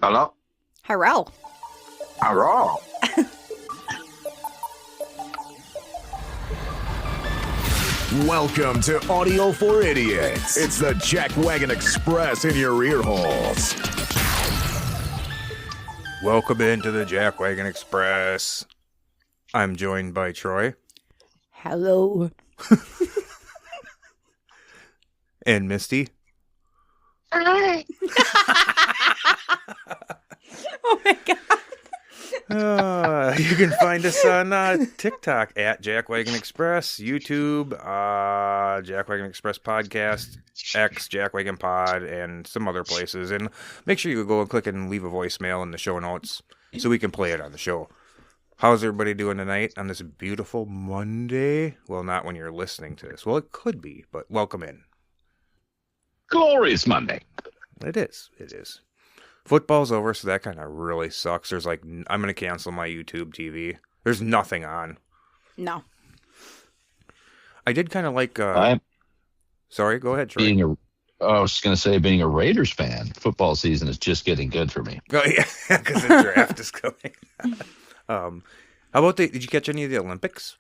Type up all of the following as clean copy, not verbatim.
Hello? Hello. Hello? Welcome to Audio for Idiots. It's the Jackwagon Express in your ear holes. Welcome into the Jackwagon Express. I'm joined by Troy. Hello. And Misty. Oh my god. You can find us on TikTok at Jackwagon Express, YouTube, Jackwagon Express Podcast, X, Jackwagon Pod, and some other places. And make sure you go and click and leave a voicemail in the show notes so we can play it on the show. How's everybody doing tonight on this beautiful Monday? Well, not when you're listening to this. Well, it could be, but welcome in. Glorious Monday. It is. It is. Football's over, so that kind of really sucks. There's like, I'm going to cancel my YouTube TV. There's nothing on. No. I did kind of like, I'm sorry, go ahead, Troy. I was just going to say, being a Raiders fan, football season is just getting good for me. Oh, yeah, because the draft is coming. How about did you catch any of the Olympics?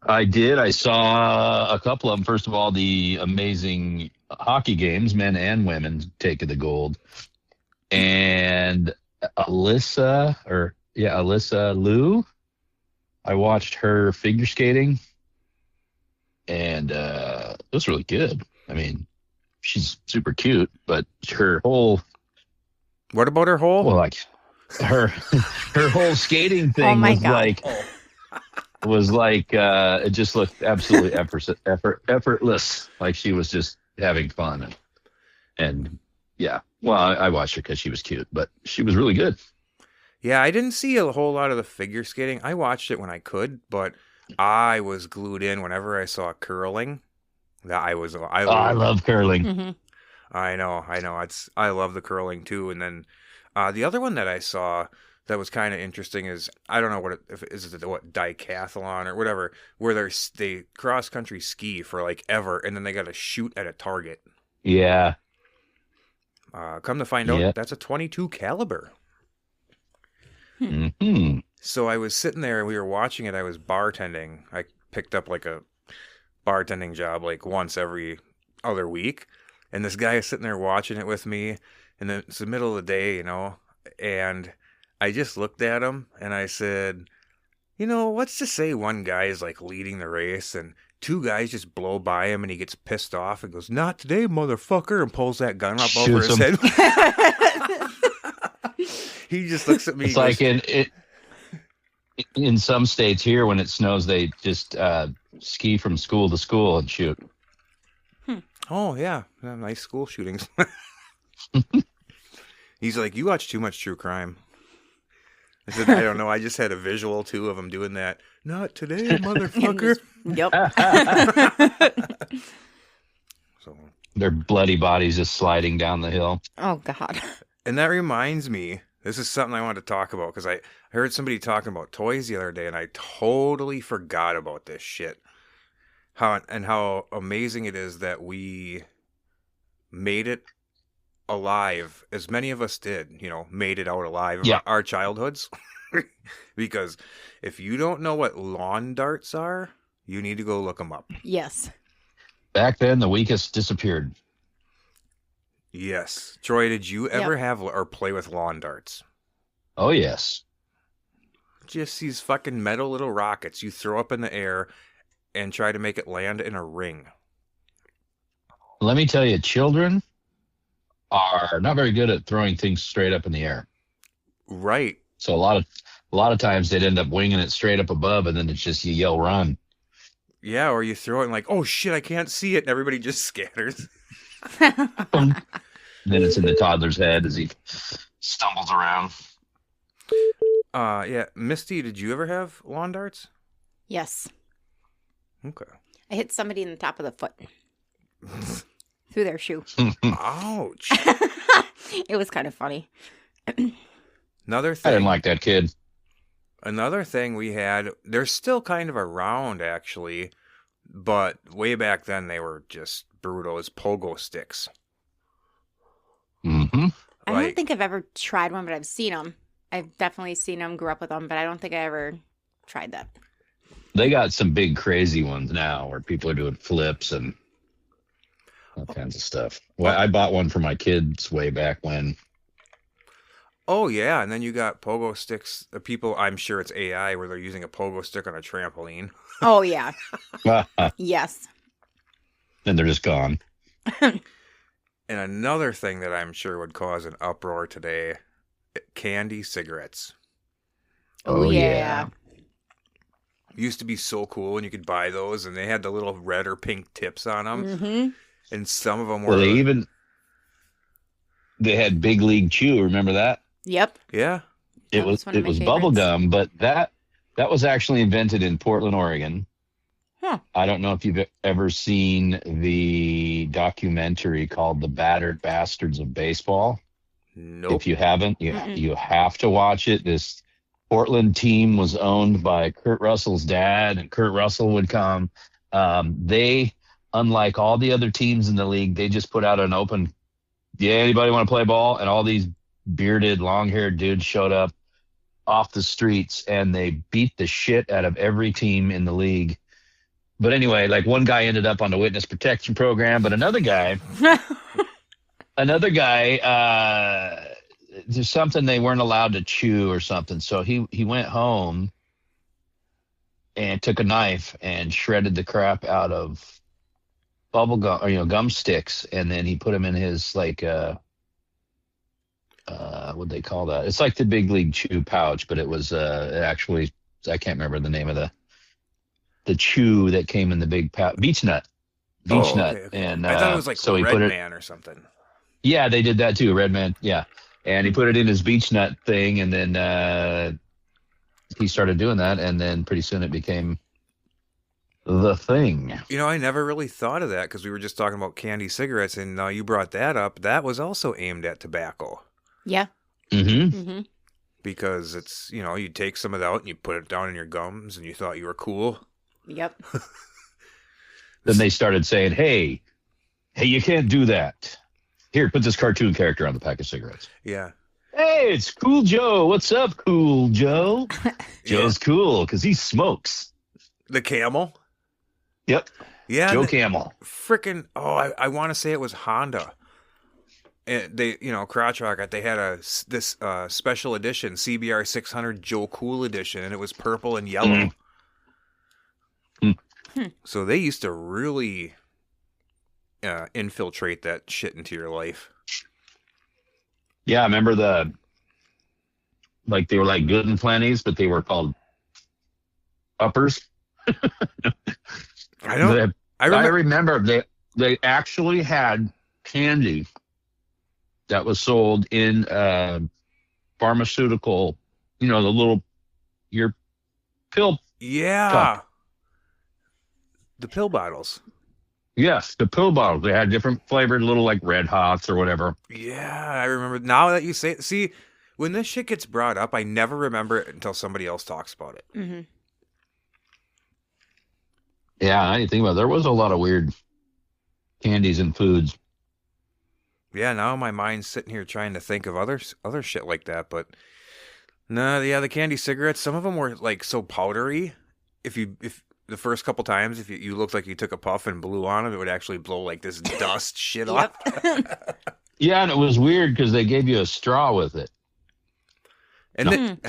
I did. I saw a couple of them. First of all, the amazing hockey games, men and women, taking the gold. And Alyssa Liu, I watched her figure skating, and it was really good. I mean, she's super cute, but her whole What about her whole? well, like her whole skating thing Oh my was God. it just looked absolutely effortless, like she was just having fun, and yeah. Well, I watched her because she was cute, but she was really good. Yeah, I didn't see a whole lot of the figure skating. I watched it when I could, but I was glued in whenever I saw curling. I love curling. Mm-hmm. I know. I love the curling too. And then the other one that I saw that was kind of interesting is, I don't know is it decathlon or whatever, where they cross country ski for like ever, and then they got to shoot at a target. Yeah. Come to find out, that's a .22 caliber. Mm-hmm. So I was sitting there and we were watching it. I was bartending. I picked up like a bartending job like once every other week. And this guy is sitting there watching it with me. And it's the middle of the day, and I just looked at him and I said, let's just say one guy is like leading the race and two guys just blow by him and he gets pissed off and goes, "Not today, motherfucker," and pulls that gun up over his head. He just looks at me. It's like in some states here, when it snows, they just ski from school to school and shoot. Oh, yeah. Nice school shootings. He's like, "You watch too much true crime." I said, "I don't know. I just had a visual, too, of him doing that. Not today, motherfucker." Yep. So, Their bloody bodies just sliding down the hill. Oh god. and that reminds me, this is something I wanted to talk about, because I heard somebody talking about toys the other day, and I totally forgot about this shit. How amazing it is that we made it alive, as many of us did, made it out alive of our childhoods. Because if you don't know what lawn darts are, you need to go look them up. Yes. Back then, the weakest disappeared. Yes. Troy, did you ever have or play with lawn darts? Oh, yes. Just these fucking metal little rockets you throw up in the air and try to make it land in a ring. Let me tell you, children are not very good at throwing things straight up in the air. Right. So a lot of times they'd end up winging it straight up above, and then it's just you yell run. Yeah, or you throw it and like, "Oh shit, I can't see it," and everybody just scatters. Then it's in the toddler's head as he stumbles around. Yeah. Misty, did you ever have lawn darts? Yes. Okay. I hit somebody in the top of the foot. Through their shoe. Ouch. It was kind of funny. Another I thing. didn't like that kid. Another thing we had, they're still kind of around actually, but way back then they were just brutal, is pogo sticks. Mm-hmm. I've don't like, think I've ever tried one, but I've seen them. I've definitely seen them, grew up with them, but I don't think I ever tried that. They got some big crazy ones now where people are doing flips and all kinds of stuff. Well, I bought one for my kids way back when. oh yeah, and then you got pogo sticks. The people, I'm sure it's AI, where they're using a pogo stick on a trampoline. Oh, yeah. And Yes. they're just gone. And another thing that I'm sure would cause an uproar today, candy cigarettes. Oh, yeah. Used to be so cool when you could buy those, and they had the little red or pink tips on them. And some of them were... Well, they had Big League Chew. Remember that? Yep. Yeah. It That was was one of my bubble favorites. gum, but that was actually invented in Portland, Oregon. Huh. I don't know if you've ever seen the documentary called The Battered Bastards of Baseball. Nope. If you haven't, you have to watch it. This Portland team was owned by Kurt Russell's dad, and Kurt Russell would come. They, unlike all the other teams in the league, they just put out an open, yeah, anybody want to play ball? And all these bearded, long-haired dudes showed up off the streets, and they beat the shit out of every team in the league. But anyway, like one guy ended up on the witness protection program, but another guy, there's something they weren't allowed to chew or something. So he went home and took a knife and shredded the crap out of bubble gum, or gum sticks, and then he put them in his like what they call that? It's like the Big League Chew pouch, but it was it actually, I can't remember the name of the chew that came in the big pouch. Beech nut. Okay. And I thought it was like so he Red put it. Man or something. Yeah, they did that too, Red Man. Yeah, and he put it in his beech nut thing, and then he started doing that, and then pretty soon it became the thing. You know, I never really thought of that because we were just talking about candy cigarettes, and you brought that up. That was also aimed at tobacco. Yeah. Mm-hmm. Because it's, you take some of that out and you put it down in your gums, and you thought you were cool. Yep. Then they started saying, hey, you can't do that. Here, put this cartoon character on the pack of cigarettes. Yeah. Hey, it's Cool Joe. What's up, Cool Joe? Joe's cool because he smokes. The camel? Yep. Yeah. Joe Camel. Frickin', I want to say it was Honda. And they, Crotch Rocket, they had this special edition, CBR 600 Joe Cool edition, and it was purple and yellow. So they used to really infiltrate that shit into your life. Yeah, I remember they were like good and plenties, but they were called uppers. I remember they actually had candy that was sold in pharmaceutical, your pill. Yeah. cup. The pill bottles. Yes, the pill bottles. They had different flavored little like Red Hots or whatever. Yeah, I remember. Now that you say it, see, when this shit gets brought up, I never remember it until somebody else talks about it. Mm-hmm. Yeah, I didn't think about it. There was a lot of weird candies and foods. Yeah, now my mind's sitting here trying to think of other shit like that, but no, yeah, the candy cigarettes, some of them were like so powdery. If the first couple times, if you looked like you took a puff and blew on them, it would actually blow like this dust shit off. Yeah, and it was weird because they gave you a straw with it. And then,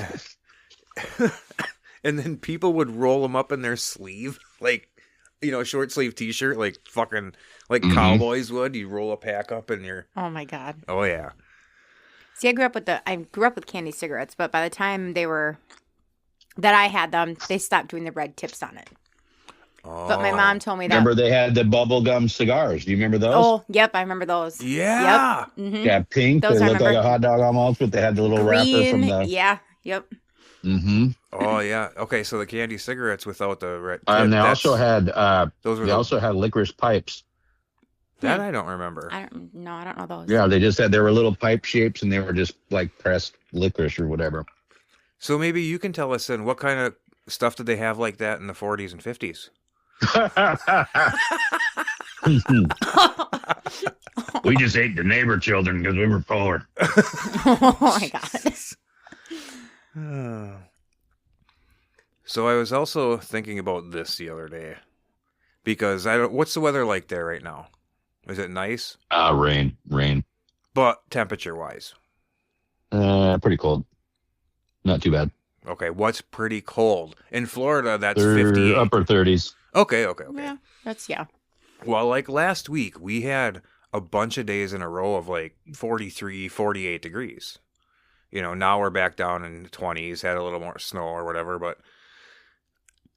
and then people would roll them up in their sleeve, like, short sleeve t-shirt, like fucking, like cowboys would. You roll a pack up in your... Oh, my God. Oh, yeah. See, I grew up with candy cigarettes, but by the time that I had them, they stopped doing the red tips on it. Oh. But my mom told me that. Remember they had the bubblegum cigars. Do you remember those? Oh, yep, I remember those. Yeah. Yep. Mm-hmm. Yeah, pink. Those they I looked like remember. a hot dog almost, but they had the little wrapper from Green. the... Yeah. Yep. Mm-hmm. Oh, yeah. Okay, so the candy cigarettes without the red tip, And they also had those were licorice pipes. That I don't remember. I don't know those. Yeah, they were little pipe shapes, and they were just like pressed licorice or whatever. So maybe you can tell us then, what kind of stuff did they have like that in the 40s and 50s? We just ate the neighbor children because we were poor. Oh my God. So I was also thinking about this the other day because what's the weather like there right now? Is it nice? Rain. But temperature wise. Pretty cold. Not too bad. Okay, what's pretty cold? In Florida, that's They're 58. upper 30s. Okay. Yeah, yeah. Well, like last week, we had a bunch of days in a row of like 43, 48 degrees. Now we're back down in the 20s, had a little more snow or whatever. But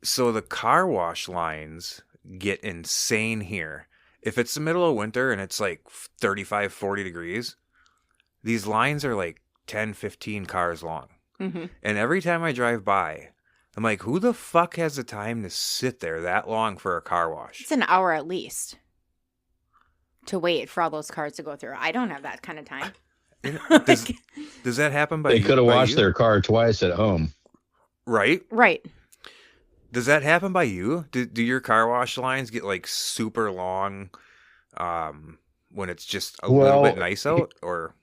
so the car wash lines get insane here. If it's the middle of winter and it's like 35, 40 degrees, these lines are like 10, 15 cars long. Mm-hmm. And every time I drive by, I'm like, who the fuck has the time to sit there that long for a car wash? It's an hour at least to wait for all those cars to go through. I don't have that kind of time. Does that happen by They you? could have by washed you? their car twice at home. Right? Right. Does that happen by you? Do your car wash lines get like super long when it's just a little bit nice out? Or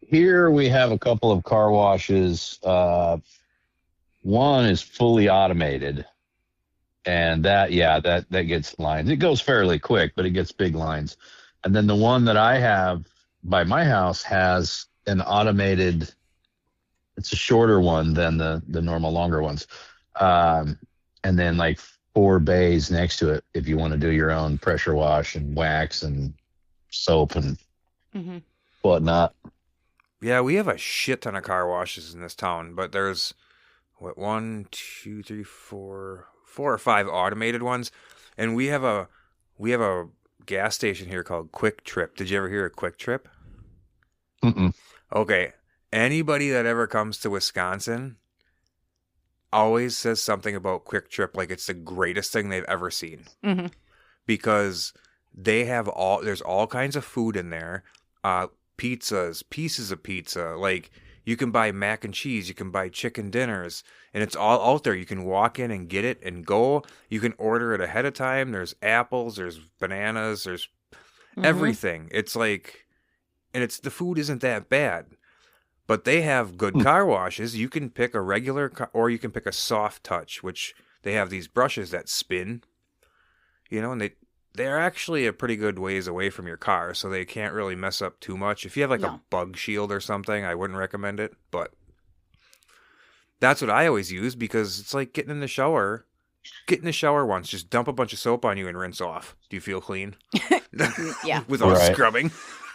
here we have a couple of car washes. One is fully automated, and that gets lines. It goes fairly quick, but it gets big lines. And then the one that I have by my house has an automated. It's a shorter one than the normal longer ones, and then like 4 bays next to it if you want to do your own pressure wash and wax and soap and whatnot. yeah, we have a shit ton of car washes in this town, but there's 1, 2, 3, 4 or 5 automated ones, and we have a gas station here called Quick Trip. Did you ever hear of Quick Trip? Mm-mm. Okay, anybody that ever comes to Wisconsin always says something about Quick Trip like it's the greatest thing they've ever seen. Mm-hmm. Because they have there's all kinds of food in there, pizzas, pieces of pizza, like you can buy mac and cheese, you can buy chicken dinners, and it's all out there. You can walk in and get it and go. You can order it ahead of time. There's apples, there's bananas, there's everything. It's like, and the food isn't that bad. But they have good car washes. You can pick a regular or you can pick a soft touch, which they have these brushes that spin, and they're actually a pretty good ways away from your car, so they can't really mess up too much. If you have like a bug shield or something, I wouldn't recommend it, but that's what I always use because it's like getting in the shower. Get in the shower once, just dump a bunch of soap on you and rinse off. Do you feel clean? Yeah. Without scrubbing.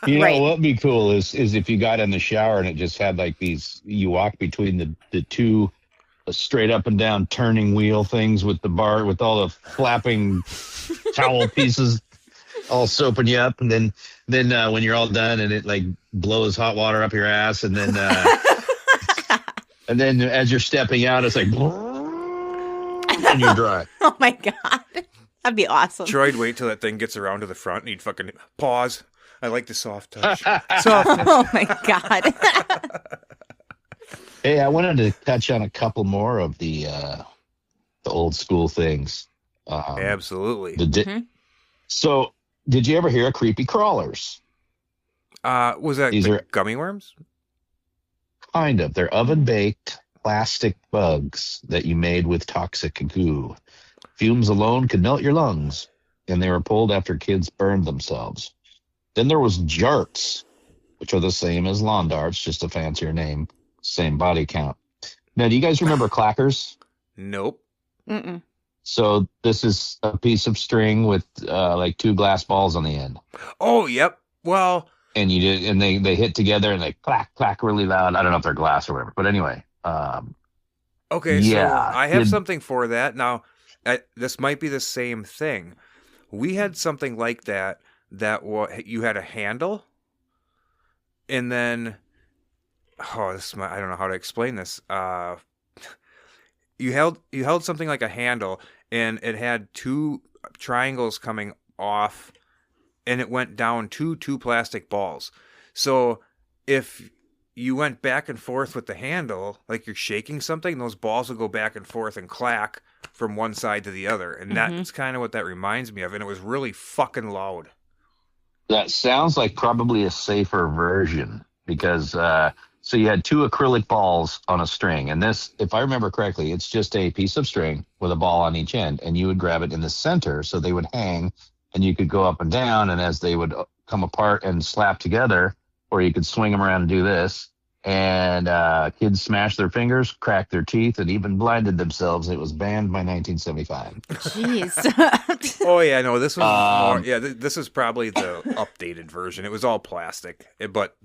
You know Right. what'd be cool is if you got in the shower and it just had like these, you walk between the two straight up and down turning wheel things with the bar with all the flapping towel pieces all soaping you up, and then when you're all done and it like blows hot water up your ass, and then and then as you're stepping out it's like and you're dry. Oh my God. That'd be awesome. Troy'd wait till that thing gets around to the front and he'd fucking pause. I like the soft touch. Soft touch. Oh my God. Hey, I wanted to touch on a couple more of the old school things. Absolutely. So, did you ever hear of creepy crawlers? Was that These are gummy worms? kind of. They're oven-baked plastic bugs that you made with toxic goo. Fumes alone could melt your lungs, and they were pulled after kids burned themselves. Then there was jarts, which are the same as lawn darts, just a fancier name, same body count. Now, do you guys remember clackers? Nope. Mm-mm. So this is a piece of string with like 2 glass balls on the end. Oh, yep. Well, And they hit together and they clack, clack really loud. I don't know if they're glass or whatever. But anyway. okay, yeah, so I have something for that. Now, this might be the same thing. We had something like that you had a handle, and then, I don't know how to explain this. You held something like a handle, and it had 2 triangles coming off, and it went down two plastic balls. So if you went back and forth with the handle, like you're shaking something, those balls will go back and forth and clack from one side to the other. And that's kind of what that reminds me of. And it was really fucking loud. That sounds like probably a safer version because so you had two acrylic balls on a string, and this, if I remember correctly, it's just a piece of string with a ball on each end, and you would grab it in the center so they would hang, and you could go up and down, and as they would come apart and slap together, or you could swing them around and do this. And kids smashed their fingers, cracked their teeth, and even blinded themselves. It was banned by 1975. Jeez. Oh yeah, no, this was more. Um, Yeah, this is probably the updated version. It was all plastic, but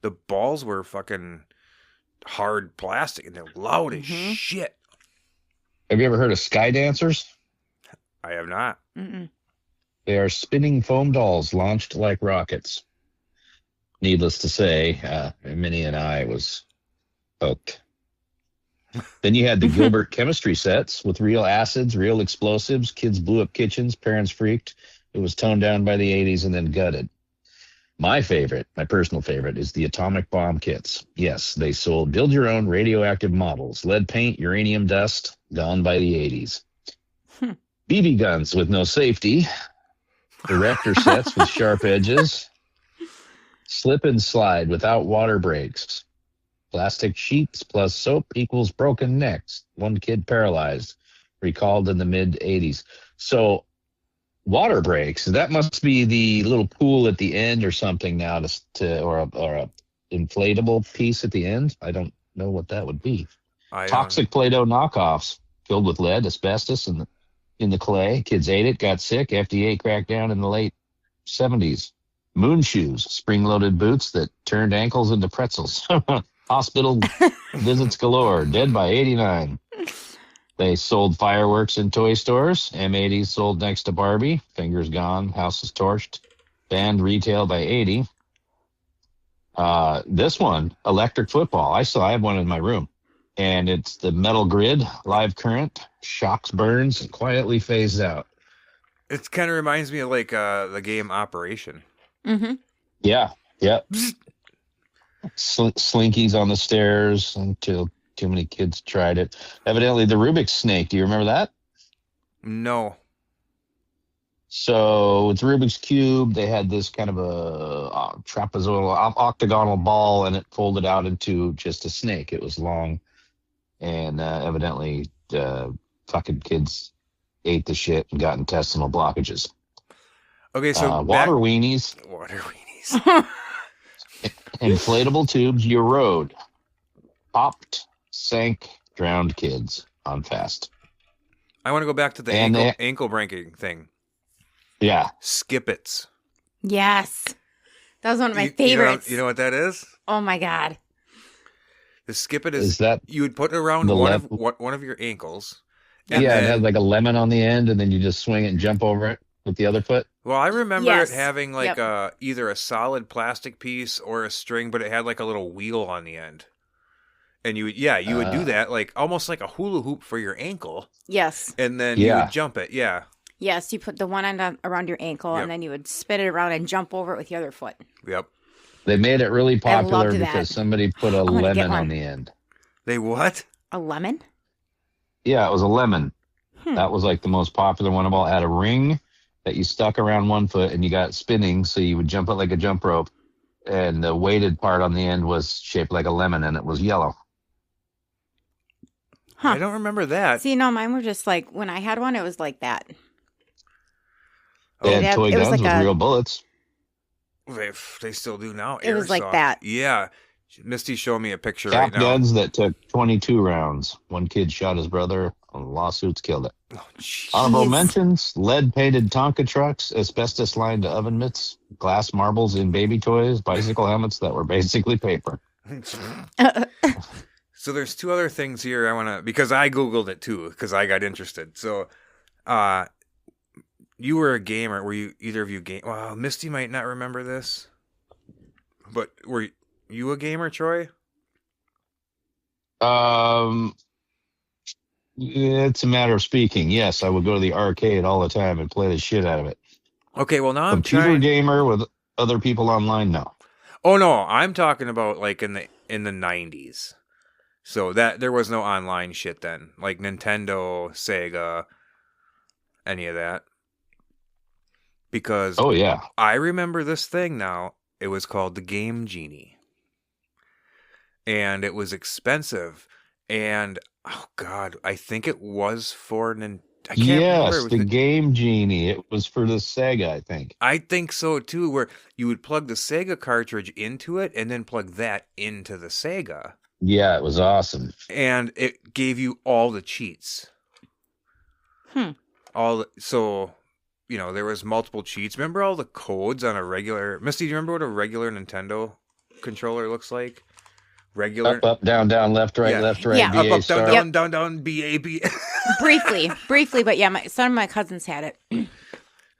the balls were fucking hard plastic, and they're loud as shit. have you ever heard of sky dancers? I have not. Mm-mm. They are spinning foam dolls launched like rockets. Needless to say, Minnie and I was hooked. Then you had the Gilbert chemistry sets with real acids, real explosives. Kids blew up kitchens. Parents freaked. It was toned down by the 80s and then gutted. My favorite, my personal favorite, is the atomic bomb kits. Yes, they sold build your own radioactive models. Lead paint, uranium dust, gone by the 80s. BB guns with no safety. Erector sets with sharp edges. Slip and slide without water breaks. Plastic sheets plus soap equals broken necks. One kid paralyzed. Recalled in the mid 80s. So water breaks, that must be the little pool at the end or something now or a inflatable piece at the end. I don't know what that would be. Toxic Play-Doh knockoffs filled with lead, asbestos in the clay. Kids ate it, got sick. FDA cracked down in the late 70s. Moon shoes, spring-loaded boots that turned ankles into pretzels. Hospital visits galore. Dead by 89. They sold fireworks in toy stores. M80s sold next to Barbie. Fingers gone. Houses torched. Banned retail by 80. This one, electric football. I have one in my room. And it's the metal grid, live current, shocks burns, and quietly phased out. It kind of reminds me of like the game Operation. Mm-hmm. Yeah. Slinkies on the stairs until too many kids tried it. Evidently, the Rubik's Snake. Do you remember that? No. So it's Rubik's Cube. They had this kind of a trapezoidal, octagonal ball, and it folded out into just a snake. It was long, and evidently, fucking kids ate the shit and got intestinal blockages. Okay, so water weenies. Inflatable tubes you rode. Popped, sank, drowned kids on fast. I want to go back to the ankle breaking thing. Yeah. Skip-its. Yes. That was one of my favorites. You know what that is? Oh my God. The skip-it is that you would put it around one of your ankles. And it had like a lemon on the end, and then you just swing it and jump over it with the other foot. Well, I remember it having like either a solid plastic piece or a string, but it had like a little wheel on the end. And you would do that like almost like a hula hoop for your ankle. Yes. And then you would jump it. Yeah. Yes, you put the one end around your ankle, and then you would spin it around and jump over it with the other foot. Yep. They made it really popular because somebody put a lemon on the end. They what? A lemon? Yeah, it was a lemon. That was like the most popular one of all. It had a ring that you stuck around one foot, and you got spinning, so you would jump it like a jump rope. And the weighted part on the end was shaped like a lemon, and it was yellow. Huh. I don't remember that. See, no, mine were just like, when I had one, it was like that. They had toy guns with real bullets. They still do now. It was like that. Yeah. Misty's showing me a picture right now. Guns that took 22 rounds. One kid shot his brother, and lawsuits killed it. Oh, honorable mentions: lead-painted Tonka trucks, asbestos-lined oven mitts, glass marbles in baby toys, bicycle helmets that were basically paper. So there's two other things here I want to, because I Googled it too, because I got interested. So, you were a gamer. Were you, either of you well, Misty might not remember this, but were you a gamer, Troy? It's a matter of speaking. Yes, I would go to the arcade all the time and play the shit out of it. Okay, well now Computer gamer with other people online, no. Oh no, I'm talking about like in the 90s. So that there was no online shit then, like Nintendo, Sega, any of that. because Oh yeah. I remember this thing now. It was called the Game Genie. And it was expensive. And, oh, God, I think it was for an... I can't remember. It Yes, was the Game Genie. It was for the Sega, I think. I think so, too, where you would plug the Sega cartridge into it and then plug that into the Sega. Yeah, it was awesome. And it gave you all the cheats. So, there was multiple cheats. Remember all the codes on a regular... Misty, do you remember what a regular Nintendo controller looks like? Regular... Up, down, left, right, Yeah. left, right, Yeah. BA, Up, start. down, B, A, B. briefly, but yeah, some of my cousins had it.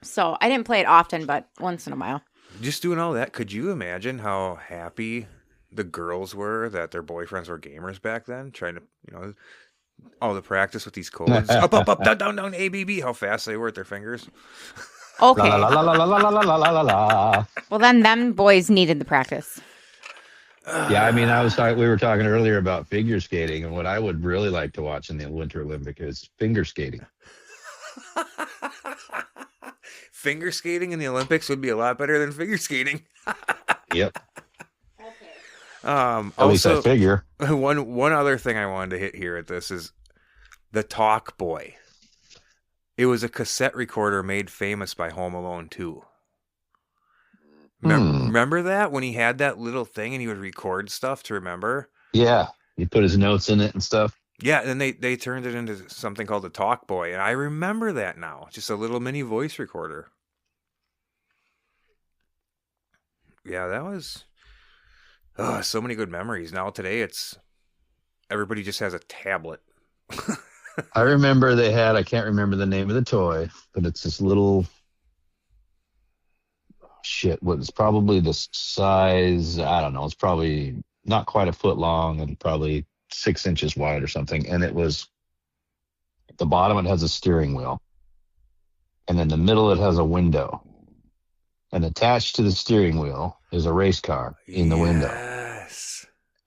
So I didn't play it often, but once in a while. Just doing all that, could you imagine how happy the girls were that their boyfriends were gamers back then? Trying to, all the practice with these codes. Up, down, A, B, B. How fast they were with their fingers. Okay. La, la, la, la, la, la, la, la, la, la, la. Well, then them boys needed the practice. Yeah, I mean, we were talking earlier about figure skating, and what I would really like to watch in the Winter Olympic is finger skating. Finger skating in the Olympics would be a lot better than figure skating. Yep. Okay. At least I figure. One other thing I wanted to hit here at this is the Talk Boy. It was a cassette recorder made famous by Home Alone 2. Remember that when he had that little thing and he would record stuff to remember? Yeah, he put his notes in it and stuff. Yeah, and then they turned it into something called the Talk Boy, and I remember that now. Just a little mini voice recorder. Yeah, that was so many good memories. Now today everybody just has a tablet. I remember I can't remember the name of the toy, but it's this little it's probably the size, I don't know, it's probably not quite a foot long and probably 6 inches wide or something. And it was, at the bottom it has a steering wheel. And in the middle it has a window. And attached to the steering wheel is a race car in the window. Yes.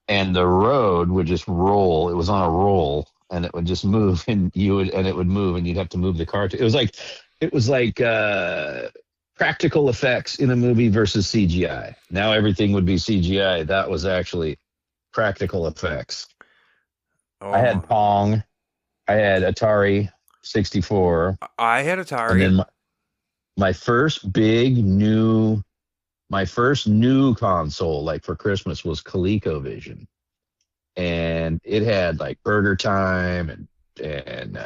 And the road would just roll. It was on a roll and it would just move and it would move and you'd have to move the car. It was like practical effects in a movie versus CGI. Now everything would be CGI. That was actually practical effects. Oh. I had Pong. I had Atari 64. I had Atari. And then my first new console, like for Christmas, was ColecoVision. And it had like Burger Time and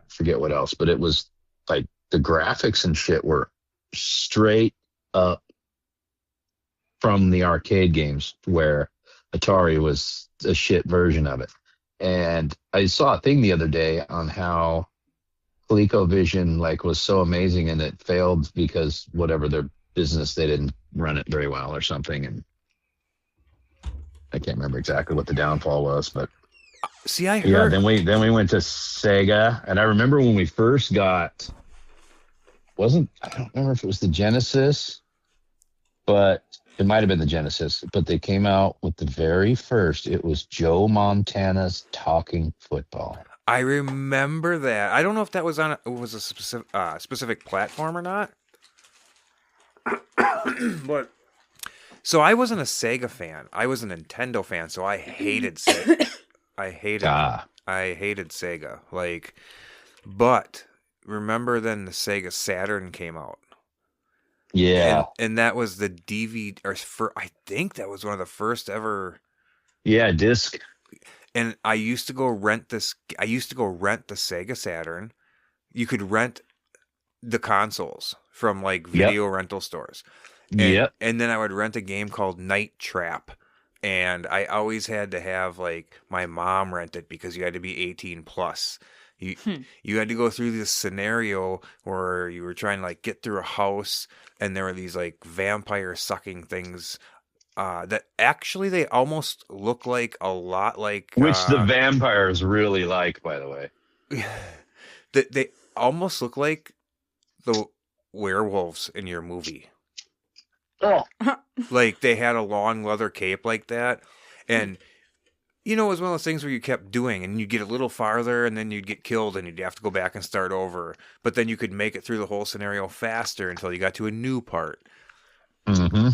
forget what else, but it was like the graphics and shit were straight up from the arcade games where Atari was a shit version of it. And I saw a thing the other day on how ColecoVision was so amazing and it failed because whatever their business, they didn't run it very well or something. And I can't remember exactly what the downfall was, but see, I heard. Yeah, then we went to Sega, and I remember when we first got. I don't remember if it was the Genesis, but it might have been the Genesis. But they came out with the very first. It was Joe Montana's Talking Football. I remember that. I don't know if that was a specific platform or not. But so I wasn't a Sega fan. I was a Nintendo fan, so I hated Sega. I hated Sega. But remember then the Sega Saturn came out. Yeah. And that was the DVD, I think that was one of the first ever. Yeah, disc. And I used to go rent the Sega Saturn. You could rent the consoles from video rental stores. And then I would rent a game called Night Trap. And I always had to have my mom rent it because you had to be 18 plus. You had to go through this scenario where you were trying to get through a house and there were these vampire sucking things that actually they almost look a lot like which the vampires really like, by the way. They almost look like the werewolves in your movie. Oh. They had a long leather cape like that, and you know, it was one of those things where you kept doing, and you'd get a little farther, and then you'd get killed, and you'd have to go back and start over. But then you could make it through the whole scenario faster until you got to a new part. Mm-hmm.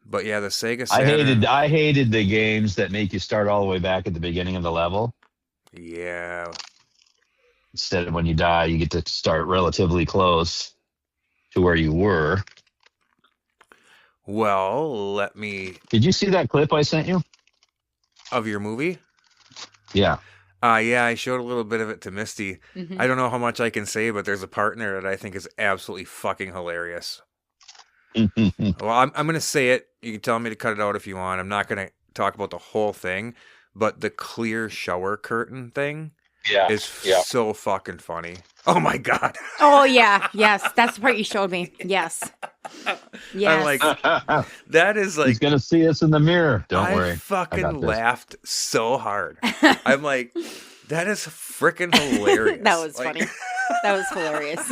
But yeah, the Sega Saturn. I hated the games that make you start all the way back at the beginning of the level. Yeah. Instead of when you die, you get to start relatively close to where you were. Well, let me... Did you see that clip I sent you? Of your movie? Yeah. Yeah, I showed a little bit of it to Misty. Mm-hmm. I don't know how much I can say, but there's a part in there that I think is absolutely fucking hilarious. Well, I'm going to say it. You can tell me to cut it out if you want. I'm not going to talk about the whole thing, but the clear shower curtain thing is so fucking funny. Oh my God. Oh yeah. Yes. That's the part you showed me. Yes. Yes. I'm like, that is like... He's going to see us in the mirror. Don't I worry. fucking laughed so hard. I'm like, that is freaking hilarious. That was funny. That was hilarious.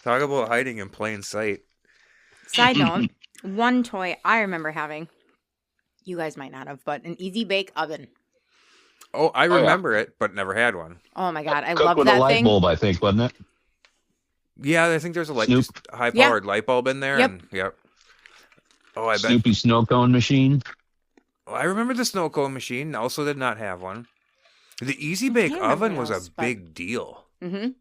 Talk about hiding in plain sight. Side note, one toy I remember having, you guys might not have, but an easy bake oven. Oh, I remember it, but never had one. Oh my God, I Cook love with that a light thing. bulb, I think, wasn't it? Yeah, I think there's a Snoop. just high-powered light bulb in there. Yep. And, yep. Oh, I bet. Snoopy snow cone machine. Oh, I remember the snow cone machine. Also did not have one. The Easy Bake can't remember oven what was else, a but- big deal. Mm-hmm.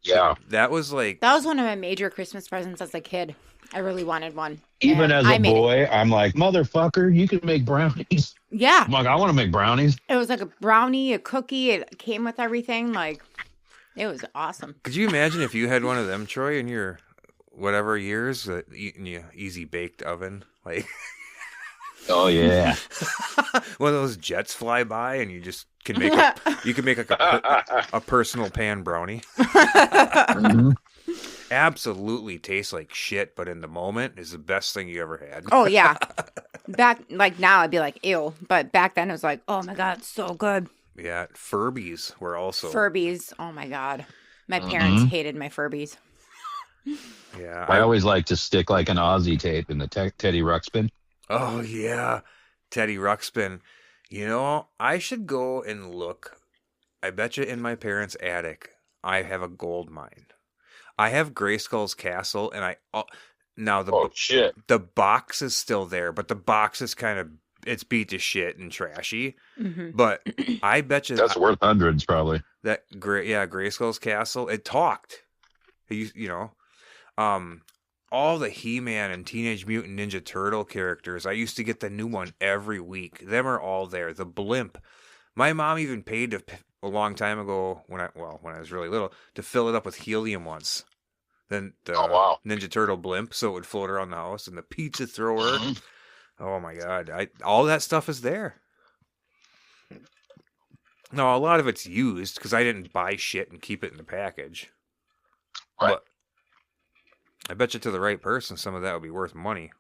Yeah. That was like... That was one of my major Christmas presents as a kid. I really wanted one. Even And as I a made it. boy, I'm like, motherfucker, you can make brownies. Yeah. I'm like, I want to make brownies. It was like a brownie, a cookie. It came with everything. Like, it was awesome. Could you imagine if you had one of them, Troy, in your whatever years, eating you Easy Baked oven? Like... Oh, yeah. One of those jets fly by, and you just can make like a personal pan brownie. Mhm. Absolutely tastes like shit, but in the moment is the best thing you ever had. Oh, yeah. Back, like now, I'd be like, ew. But back then, it was like, oh my God, it's so good. Yeah, Furbies were also. Furbies. Oh my God. My parents hated my Furbies. Yeah. I always like to stick like an Aussie tape in the Teddy Ruxpin. Oh, yeah. Teddy Ruxpin. You know, I should go and look. I bet you in my parents' attic, I have a gold mine. I have Grayskull's castle, and now shit. the box is still there, but the box is kind of, it's beat to shit and trashy. Mm-hmm. But I bet you That's worth hundreds, probably. that Grayskull's castle, it talked. All the He-Man and Teenage Mutant Ninja Turtle characters, I used to get the new one every week. Them are all there. The blimp. My mom even paid a long time ago when I was really little to fill it up with helium once. Then the Ninja Turtle blimp, so it would float around the house, and the pizza thrower. Oh my God! All that stuff is there. No, a lot of it's used because I didn't buy shit and keep it in the package. Right. But I bet you to the right person, some of that would be worth money.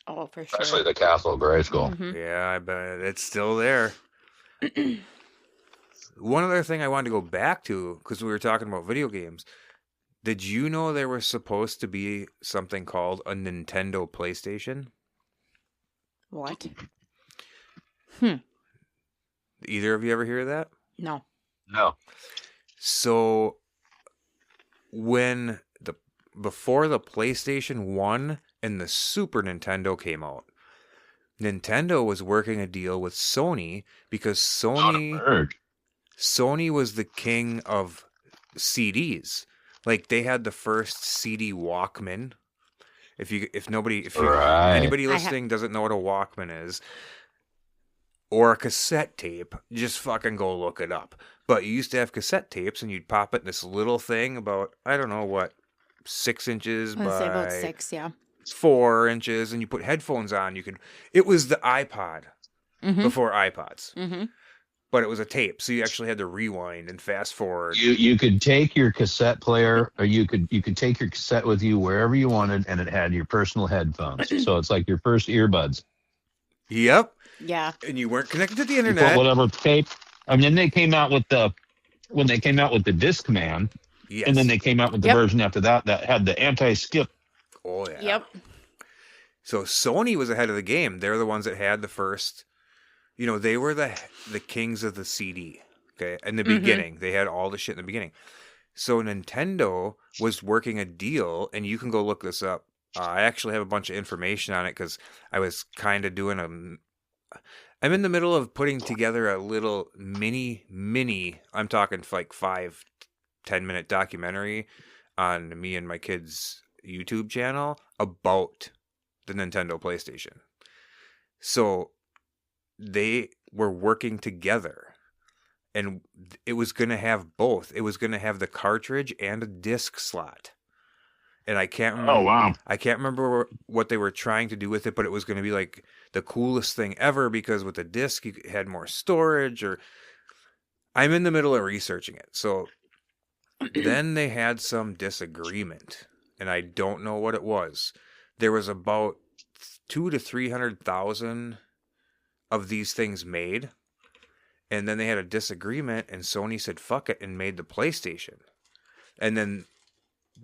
Oh, for sure. Especially the Castle Grayskull. Mhm. Yeah, I bet it's still there. One other thing I wanted to go back to, because we were talking about video games. Did you know there was supposed to be something called a Nintendo PlayStation? What? Either of you ever hear that? No. No. So, before the PlayStation 1 and the Super Nintendo came out, Nintendo was working a deal with Sony because Sony was the king of CDs. Like, they had the first CD Walkman. If anybody listening doesn't know what a Walkman is, or a cassette tape, just fucking go look it up. But you used to have cassette tapes, and you'd pop it in this little thing about, I don't know what, 6 inches I would say about by 6, yeah. 4 inches, and you put headphones on. It was the iPod before iPods. Mm-hmm. But it was a tape, so you actually had to rewind and fast forward. You could take your cassette player, or you could take your cassette with you wherever you wanted, and it had your personal headphones. So it's like your first earbuds. Yep. Yeah. And you weren't connected to the You put internet. whatever tape. I mean, then they came out with the Discman, Yes. and then they came out with the version after that had the anti-skip. Oh, yeah. Yep. So Sony was ahead of the game. They're the ones that had the first, they were the kings of the CD. Okay. In the beginning, they had all the shit in the beginning. So Nintendo was working a deal, and you can go look this up. I actually have a bunch of information on it because I was kind of doing I'm in the middle of putting together a little mini, I'm talking like 5-10 minute documentary on me and my kids' YouTube channel about the Nintendo PlayStation. So they were working together, and it was going to have both. It was going to have the cartridge and a disc slot. And I can't remember. Oh, wow. I can't remember what they were trying to do with it, but it was going to be like the coolest thing ever because with the disc you had more storage. Or I'm in the middle of researching it. So then they had some disagreement, and I don't know what it was. There was about 200,000 to 300,000 of these things made, and then they had a disagreement, and Sony said fuck it and made the PlayStation. And then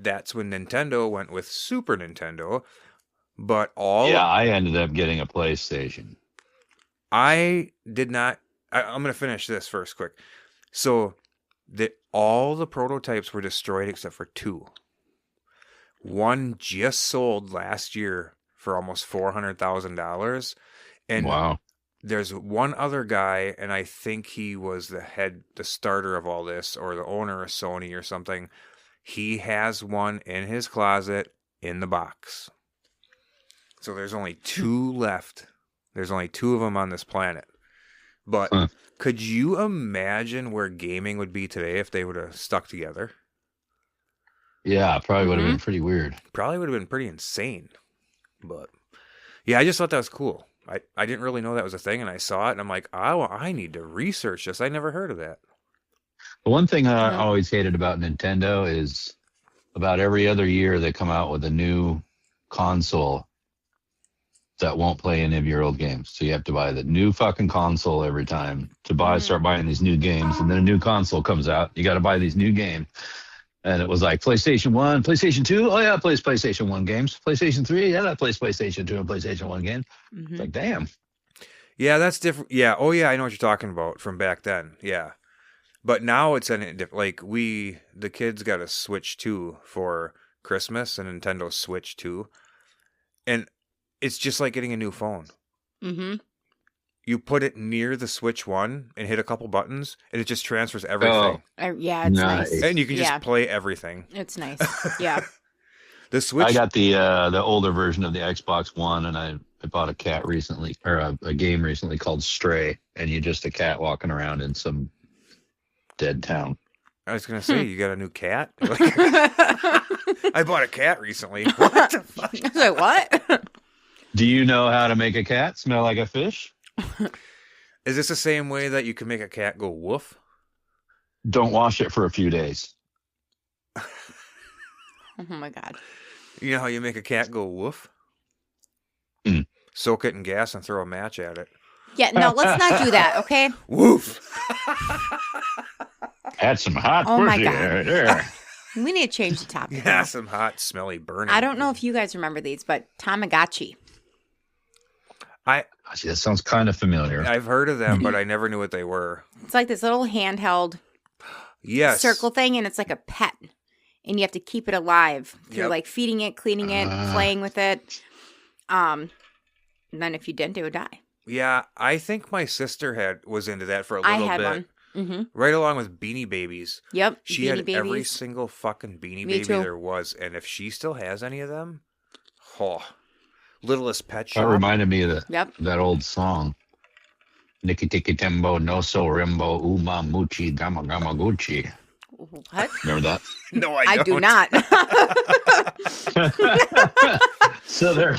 that's when Nintendo went with Super Nintendo. But I ended up getting a PlayStation. I did not. I'm going to finish this first quick. So all the prototypes were destroyed except for 2. One just sold last year for almost $400,000. And wow. There's one other guy, and I think he was the starter of all this, or the owner of Sony or something. He has one in his closet in the box. So there's only 2 left. There's only 2 of them on this planet. But could you imagine where gaming would be today if they would have stuck together? Yeah, probably would have been pretty weird. Probably would have been pretty insane. But yeah, I just thought that was cool. I didn't really know that was a thing, and I saw it, and I'm like, oh, I need to research this. I never heard of that. The one thing I always hated about Nintendo is about every other year they come out with a new console that won't play any of your old games. So you have to buy the new fucking console every time to start buying these new games. And then a new console comes out. You got to buy these new games. And it was like PlayStation 1, PlayStation 2. Oh, yeah, it plays PlayStation 1 games. PlayStation 3, yeah, that plays PlayStation 2 and PlayStation 1 games. It's like, damn. Yeah, that's different. Yeah. Oh, yeah, I know what you're talking about from back then. Yeah. But now it's like the kids got a Switch 2 for Christmas, a Nintendo Switch 2. And it's just like getting a new phone. Mm-hmm. You put it near the Switch 1 and hit a couple buttons, and it just transfers everything. Yeah, it's nice. And you can just play everything. It's nice. Yeah. The Switch. I got the older version of the Xbox One, and I bought a cat recently, or a game recently called Stray, and you're just a cat walking around in some dead town. I was going to say, you got a new cat? I bought a cat recently. What the fuck? I was like, what? Do you know how to make a cat smell like a fish? Is this the same way that you can make a cat go woof? Don't wash it for a few days. Oh my God. You know how you make a cat go woof? Soak it in gas and throw a match at it. Yeah, no, let's not do that, okay? Woof! Add some hot Oh my pussy God. there. We need to change the topic. Yeah, some hot, smelly burning. I don't know if you guys remember these, but Tamagotchi. That sounds kind of familiar. I've heard of them, but I never knew what they were. It's like this little handheld circle thing, and it's like a pet. And you have to keep it alive through like feeding it, cleaning it, playing with it. And then if you didn't, it would die. Yeah, I think my sister was into that for a little bit. I had one. Mm-hmm. Right along with Beanie Babies. Yep. She had every single fucking Beanie Baby there was. And if she still has any of them, Littlest Pet Shop. That reminded me of that old song. Nikki Tiki Tembo, No So Rimbo, Uma Muchi, Gama Gama Gucci. What? Remember that? No, I don't. I do not. So there,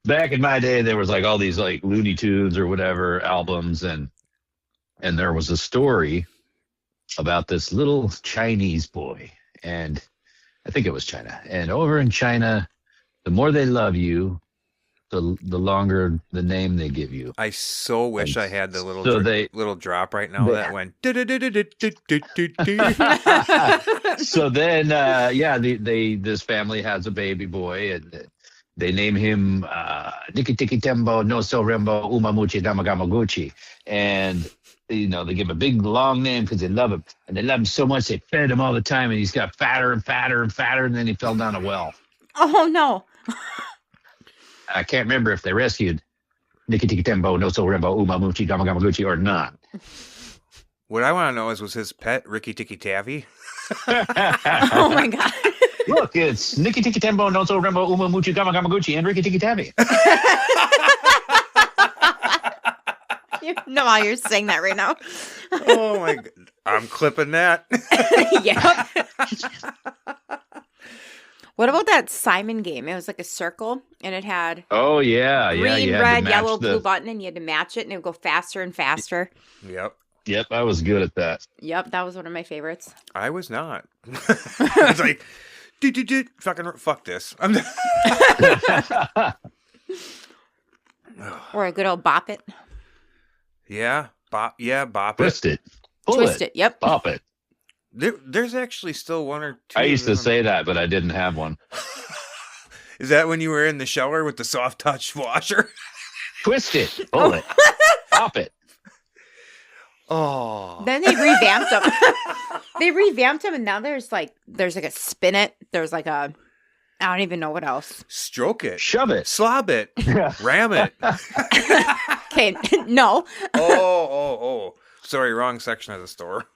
back in my day, there was like all these like Looney Tunes or whatever albums, and there was a story about this little Chinese boy, and I think it was China. And over in China, the more they love you, the longer the name they give you. I so wish I had the little drop right now that went. So then, this family has a baby boy, and they name him Niki Tiki Tembo No So Rembo Umamuchi Damagamaguchi, and they give him a big long name because they love him, and they love him so much they fed him all the time, and he's got fatter and fatter and fatter, and then he fell down a well. Oh no! I can't remember if they rescued Niki Tiki Tembo No So Rembo Umamuchi Damagamaguchi or not. What I want to know is, was his pet Ricky Tikki Tavi? Oh my god! Look, it's Niki Tiki Tembo No So Rembo Umamuchi Damagamaguchi and Ricky Tiki Tavi. You know how you're saying that right now. Oh my god! I'm clipping that. Yep. What about that Simon game? It was like a circle, and it had green, red, yellow, blue button, and you had to match it, and it would go faster and faster. Yep, I was good at that. Yep, that was one of my favorites. I was not. It's like, fuck this. Or a good old bop it. Yeah, bop it. Twist it. Twist it, yep. Bop it. There's actually still one or two. I used to say that, but I didn't have one. Is that when you were in the shower with the soft touch washer? Twist it. Pull it. Bop it. Oh. Then they revamped them. And now there's like a spin it. There's like a, I don't even know what else. Stroke it. Shove it. Slob it. Ram it. Okay, no. Oh. Sorry, wrong section of the store.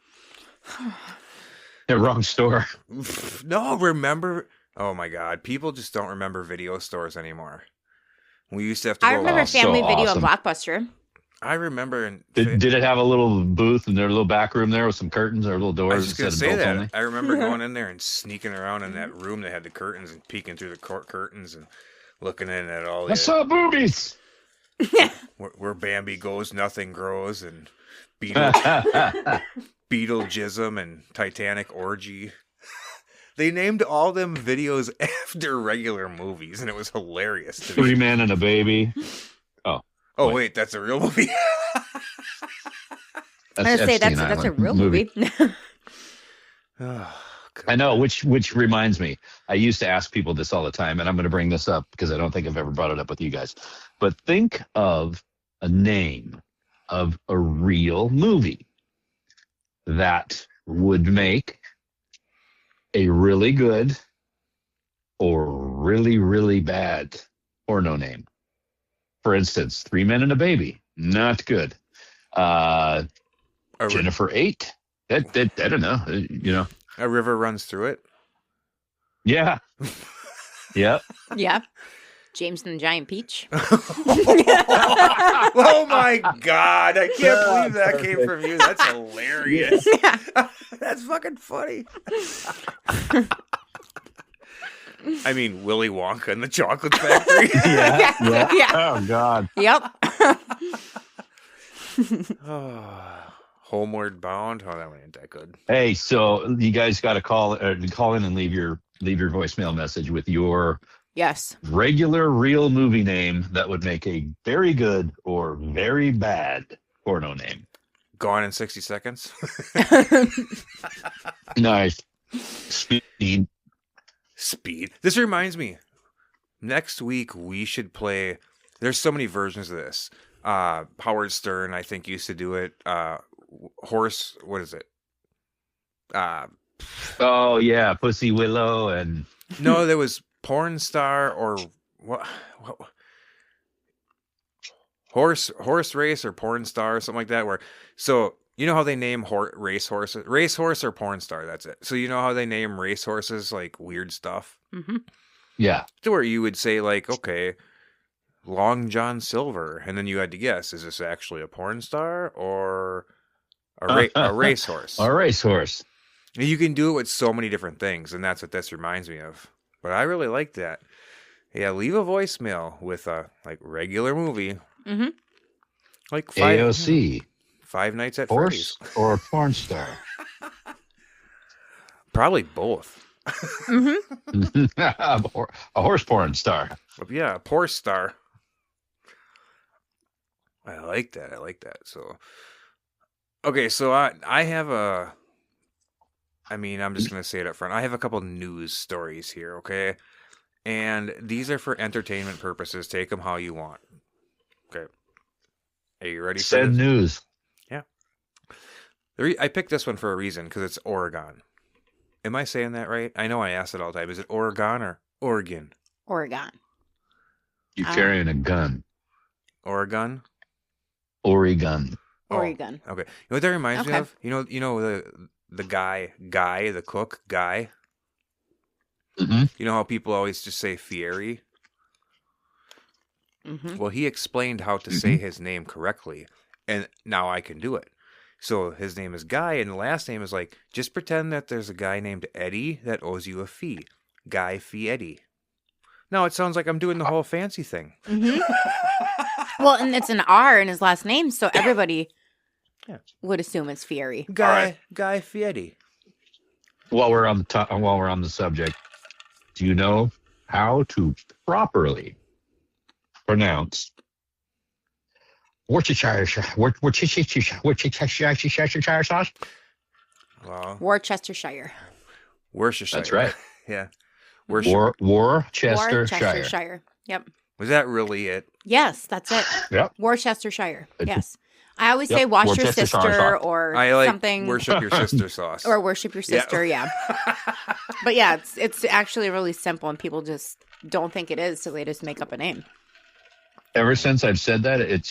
The wrong store. No, remember. Oh my God. People just don't remember video stores anymore. We used to have to go. I remember Family Video awesome. and Blockbuster. I remember. Did it have a little booth in their little back room there with some curtains or little doors? I was just going to say that. Only? I remember going in there and sneaking around in that room that had the curtains and peeking through the curtains and looking in at all the. I saw boobies. Where Bambi goes, nothing grows, and Beetle Jism and Titanic Orgy. They named all them videos after regular movies, and it was hilarious to me. 3 Men and a Baby. Oh, wait, that's a real movie? I was going to say, that's a real movie. Oh, I know, which reminds me, I used to ask people this all the time, and I'm going to bring this up because I don't think I've ever brought it up with you guys. But think of a name of a real movie that would make a really good or really, really bad porno name. For instance, 3 Men and a Baby, not good. Jennifer 8, I don't know, A river runs through it. Yeah. Yep. Yeah. James and the Giant Peach. Oh my God. I can't believe that came from you. That's hilarious. That's fucking funny. I mean, Willy Wonka and the Chocolate Factory. Yeah. Yeah. Oh, God. Yep. Homeward Bound. Oh, that one ain't that good. Hey, so you guys got to call in and leave your voicemail message with your regular real movie name that would make a very good or very bad porno name. Gone in 60 Seconds. Nice. Speed. This reminds me. Next week we should play. There's so many versions of this. Howard Stern, I think, used to do it. Horse. What is it? Oh yeah, Pussy Willow and. No, there was Porn Star or what? Horse race or Porn Star or something like that. So you know how they name racehorse or Porn Star. That's it. So you know how they name racehorses like weird stuff. Mm-hmm. Yeah. To where you would say like, okay, Long John Silver, and then you had to guess: is this actually a porn star or a racehorse? A racehorse. You can do it with so many different things, and that's what this reminds me of. But I really like that. Yeah, leave a voicemail with a regular movie. Mm-hmm. Like AOC. Five Nights at Horse Freddy's. or a porn star. Probably both. Mm-hmm. A horse porn star. Yeah, a porn star. I like that. So, okay, so I have I'm just going to say it up front. I have a couple news stories here, okay? And these are for entertainment purposes. Take them how you want. Okay. Are you ready for Sad this? news. Yeah. I picked this one for a reason, because it's Oregon. Am I saying that right? I know I ask it all the time. Is it Oregon or Oregon? Oregon. You're carrying a gun. Oregon? Oregon. Oregon. Okay. You know what that reminds me of? You know the guy, the cook, Guy? Mm-hmm. You know how people always just say Fieri? Mm-hmm. Well, he explained how to say his name correctly, and now I can do it. So his name is Guy, and the last name is like, just pretend that there's a guy named Eddie that owes you a fee. Guy Fieri. No, it sounds like I'm doing the whole fancy thing. Mm-hmm. Well, and it's an R in his last name, so everybody would assume it's Fieri. Guy Fieri. While we're on the subject, do you know how to properly pronounce Worcestershire sauce? Wow. Worcestershire. Worcestershire. That's right. Yeah. Worcestershire. Yep. Was that really it? Yes, that's it. Yep. Worcestershire. Yes. I always say wash your sister or I like something. Worship your sister sauce. Or worship your sister, yeah. But yeah, it's actually really simple, and people just don't think it is, so they just make up a name. Ever since I've said that, it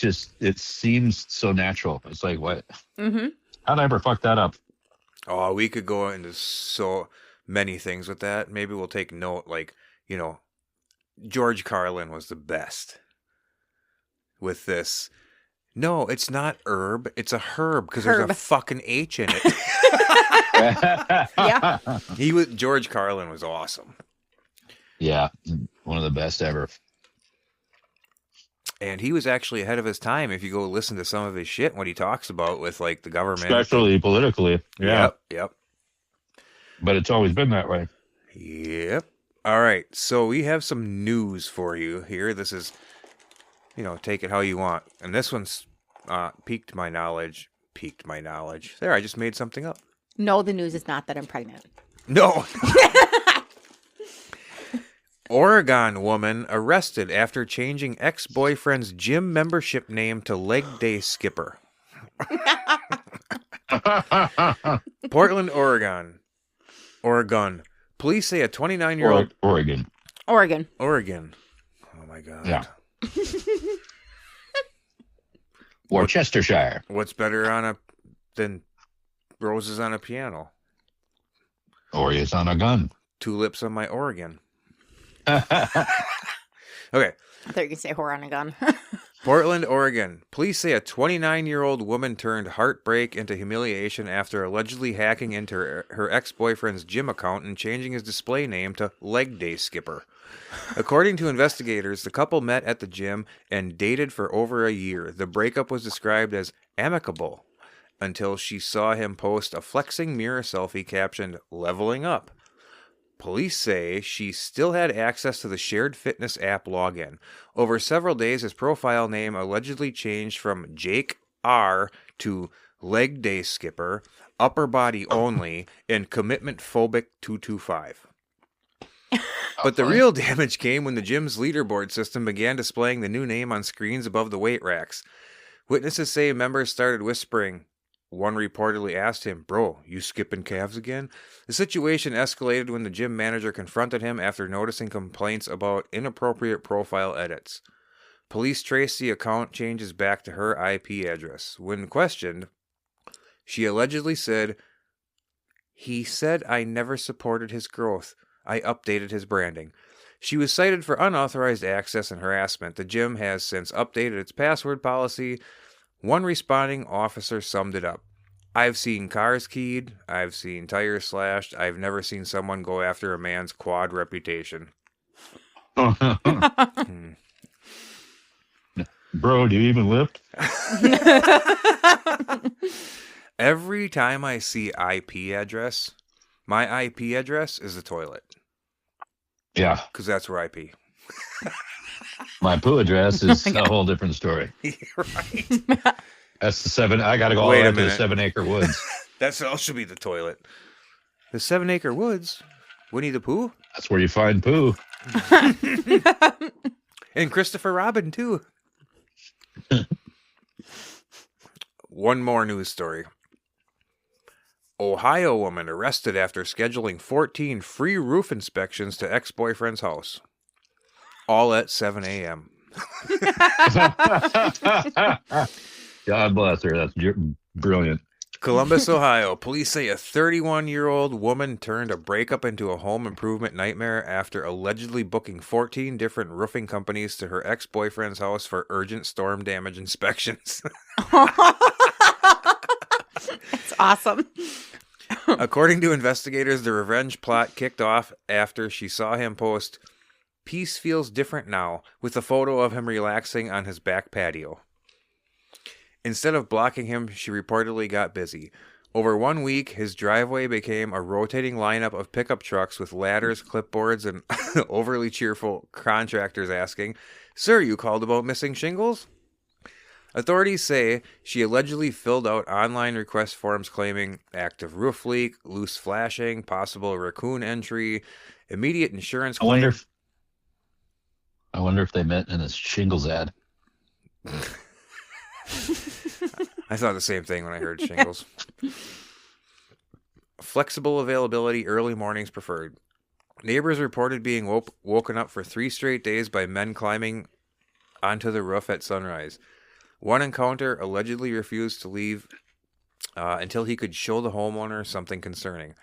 seems so natural. It's like, what? Mm-hmm. How'd I ever fuck that up? Oh, we could go into so many things with that. Maybe we'll take note, like, George Carlin was the best with this. No, it's not herb. It's a herb because there's a fucking H in it. Yeah. George Carlin was awesome. Yeah, one of the best ever. And he was actually ahead of his time if you go listen to some of his shit, what he talks about with, like, the government. Especially politically. Yeah. Yep. But it's always been that way. Yep. All right. So we have some news for you here. This is, take it how you want. And this one's piqued my knowledge. There, I just made something up. No, the news is not that I'm pregnant. No. Oregon woman arrested after changing ex-boyfriend's gym membership name to Leg Day Skipper. Portland, Oregon. Police say a 29-year-old... Oregon. Oh, my God. Yeah. Worcestershire. What's better than roses on a piano? Oreos on a gun. Tulips on my Oregon. Okay. I thought you were going to say whore on a gun. Portland, Oregon. Police say a 29-year-old woman turned heartbreak into humiliation after allegedly hacking into her ex-boyfriend's gym account and changing his display name to Leg Day Skipper. According to investigators, the couple met at the gym and dated for over a year. The breakup was described as amicable until she saw him post a flexing mirror selfie captioned, "Leveling Up." Police say she still had access to the shared fitness app login. Over several days, his profile name allegedly changed from Jake R to Leg Day Skipper, Upper Body Only, and Commitment Phobic 225. But the real damage came when the gym's leaderboard system began displaying the new name on screens above the weight racks. Witnesses say members started whispering. One reportedly asked him, "Bro, you skipping calves again?" The situation escalated when the gym manager confronted him after noticing complaints about inappropriate profile edits. Police traced the account changes back to her IP address. When questioned, she allegedly said, "He said I never supported his growth. I updated his branding." She was cited for unauthorized access and harassment. The gym has since updated its password policy. One responding officer summed it up. "I've seen cars keyed. I've seen tires slashed. I've never seen someone go after a man's quad reputation." Bro, do you even lift? Every time I see IP address, my IP address is the toilet. Yeah. Because that's where I pee. My poo address is a whole different story. Right. That's the 7. I got to go all the way to the 7 Acre Woods. That should be the toilet. The 7 Acre Woods? Winnie the Pooh? That's where you find poo. And Christopher Robin, too. One more news story. Ohio woman arrested after scheduling 14 free roof inspections to ex-boyfriend's house. All at 7 a.m. God bless her. That's brilliant. Columbus, Ohio. Police say a 31-year-old woman turned a breakup into a home improvement nightmare after allegedly booking 14 different roofing companies to her ex-boyfriend's house for urgent storm damage inspections. That's awesome. According to investigators, the revenge plot kicked off after she saw him post, "Peace feels different now," with a photo of him relaxing on his back patio. Instead of blocking him, she reportedly got busy. Over 1 week, his driveway became a rotating lineup of pickup trucks with ladders, clipboards, and overly cheerful contractors asking, "Sir, you called about missing shingles?" Authorities say she allegedly filled out online request forms claiming active roof leak, loose flashing, possible raccoon entry, immediate insurance claim. I wonder if they meant in a shingles ad. I thought the same thing when I heard shingles. Flexible availability, early mornings preferred. Neighbors reported being woken up for 3 straight days by men climbing onto the roof at sunrise. One encounter allegedly refused to leave until he could show the homeowner something concerning.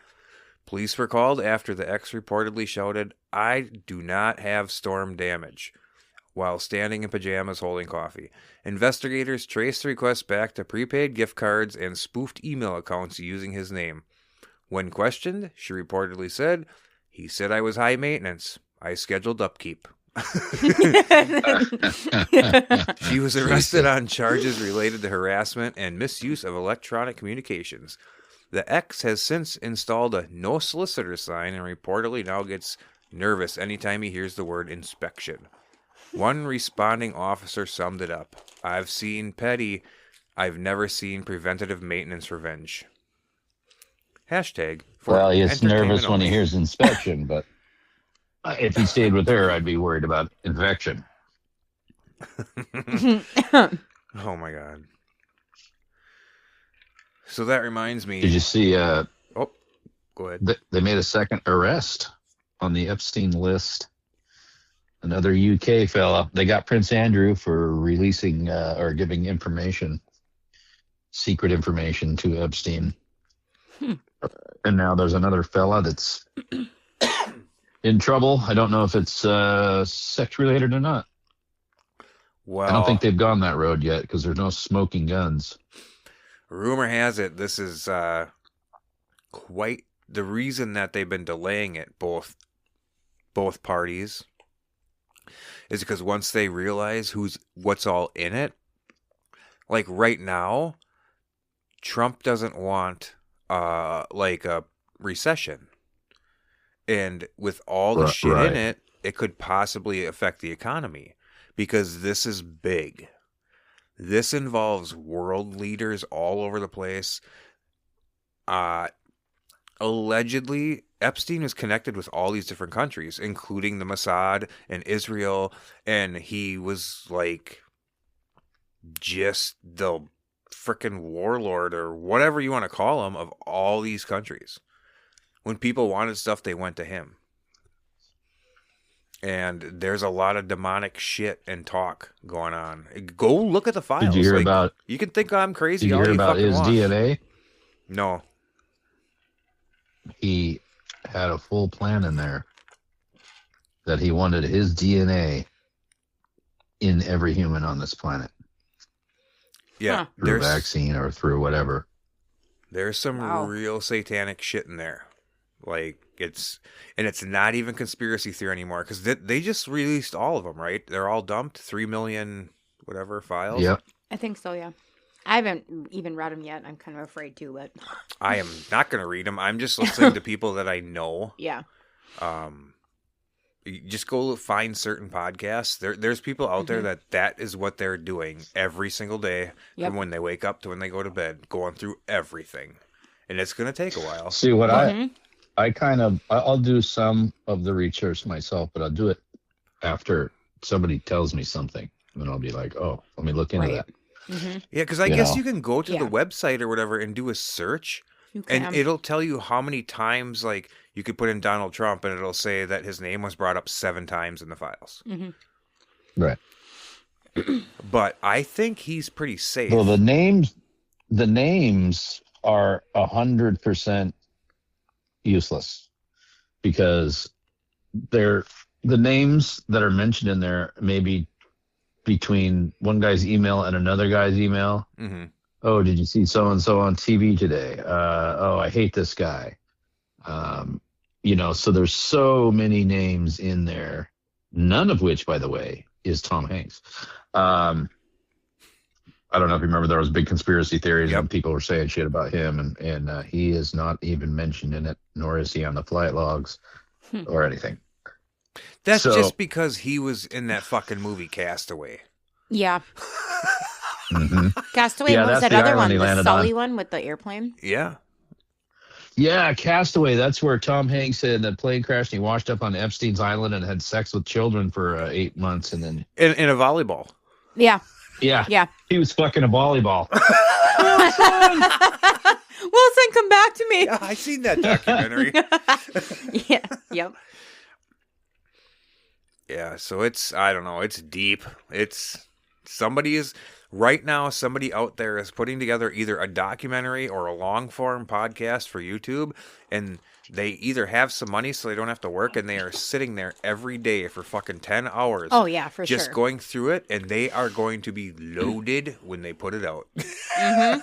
Police were called after the ex reportedly shouted, "I do not have storm damage," while standing in pajamas holding coffee. Investigators traced the request back to prepaid gift cards and spoofed email accounts using his name. When questioned, she reportedly said, "He said I was high maintenance. I scheduled upkeep." She was arrested on charges related to harassment and misuse of electronic communications. The ex has since installed a no solicitor sign and reportedly now gets nervous anytime he hears the word inspection. One responding officer summed it up: "I've seen petty. I've never seen preventative maintenance revenge." Hashtag. Well, he's nervous when he hears inspection, but if he stayed with her, I'd be worried about infection. Oh my God. So that reminds me. Did you see? Go ahead. They made a second arrest on the Epstein list. Another UK fella. They got Prince Andrew for releasing or giving information, secret information to Epstein. And now there's another fella that's in trouble. I don't know if it's sex related or not. Well, I don't think they've gone that road yet because there's no smoking guns. Rumor has it this is quite the reason that they've been delaying it, both parties, is because once they realize what's all in it, like right now, Trump doesn't want like a recession. And with all the shit in it, it could possibly affect the economy because this is big. This involves world leaders all over the place. Allegedly, Epstein is connected with all these different countries, including the Mossad and Israel, and he was like just the frickin' warlord or whatever you want to call him of all these countries. When people wanted stuff, they went to him. And there's a lot of demonic shit and talk going on. Go look at the files. Did you hear about? You can think I'm crazy. Did you hear about his DNA? No. He had a full plan in there that he wanted his DNA in every human on this planet. Yeah, through vaccine or through whatever. There's some real satanic shit in there. Like it's not even conspiracy theory anymore because they just released all of them, right? They're all dumped, 3 million whatever files. Yep, I think so. Yeah, I haven't even read them yet. I'm kind of afraid to, but I am not going to read them. I'm just listening to people that I know. Yeah. You just go find certain podcasts. There's people out there that is what they're doing every single day from when they wake up to when they go to bed, going through everything, and it's going to take a while. See what I'll do some of the research myself, but I'll do it after somebody tells me something. And then I'll be like, oh, let me look into that. Mm-hmm. Yeah, because I guess you can go to the website or whatever and do a search, and it'll tell you how many times, like, you could put in Donald Trump, and it'll say that his name was brought up 7 times in the files. Mm-hmm. Right. But I think he's pretty safe. Well, the names are 100% useless because the names that are mentioned in there may be between one guy's email and another guy's email. Mm-hmm. Oh, did you see so and so on TV today? Oh, I hate this guy. So there's so many names in there, none of which, by the way, is Tom Hanks. I don't know if you remember, there was big conspiracy theories and people were saying shit about him, and he is not even mentioned in it, nor is he on the flight logs or anything. That's just because he was in that fucking movie Castaway. Yeah. Mm-hmm. Castaway, what was that other one? The Sully one with the airplane? Yeah. Yeah, Castaway. That's where Tom Hanks in the plane crashed and he washed up on Epstein's Island and had sex with children for 8 months. And then in a volleyball. Yeah. Yeah. He was fucking a volleyball. Wilson, come back to me. Yeah, I seen that documentary. Yeah. Yep. Yeah, so I don't know, it's deep. Somebody out there is putting together either a documentary or a long form podcast for YouTube, and they either have some money so they don't have to work, and they are sitting there every day for fucking 10 hours. Oh, yeah, for sure. Just going through it, and they are going to be loaded when they put it out. Mm-hmm.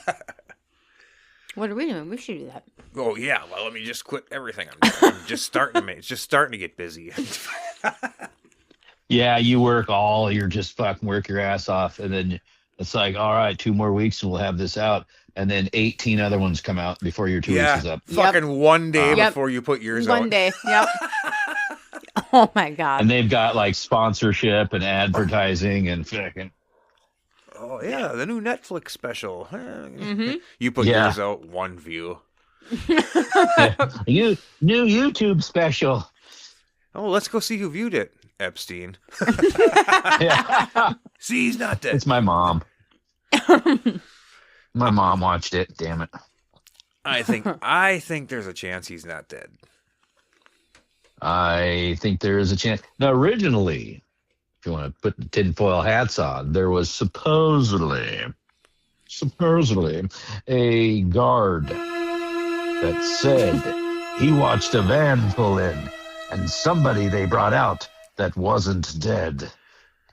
What are we doing? We should do that. Oh, yeah. Well, let me just quit everything I'm doing. It's just starting to get busy. Yeah, you just fucking work your ass off, and then it's like, all right, 2 more weeks and we'll have this out, and then 18 other ones come out before your 2 weeks is up. Fucking one day before you put yours out. One day, yep. Oh my God. And they've got like sponsorship and advertising and fucking. Oh yeah, the new Netflix special. Mm-hmm. You put yours out, 1 view. New YouTube special. Oh, let's go see who viewed it. Epstein. See, he's not dead. It's my mom. My mom watched it. Damn it. I think there's a chance he's not dead. I think there is a chance. Now, originally, if you want to put the tinfoil hats on, there was supposedly a guard that said he watched a van pull in and somebody they brought out that wasn't dead.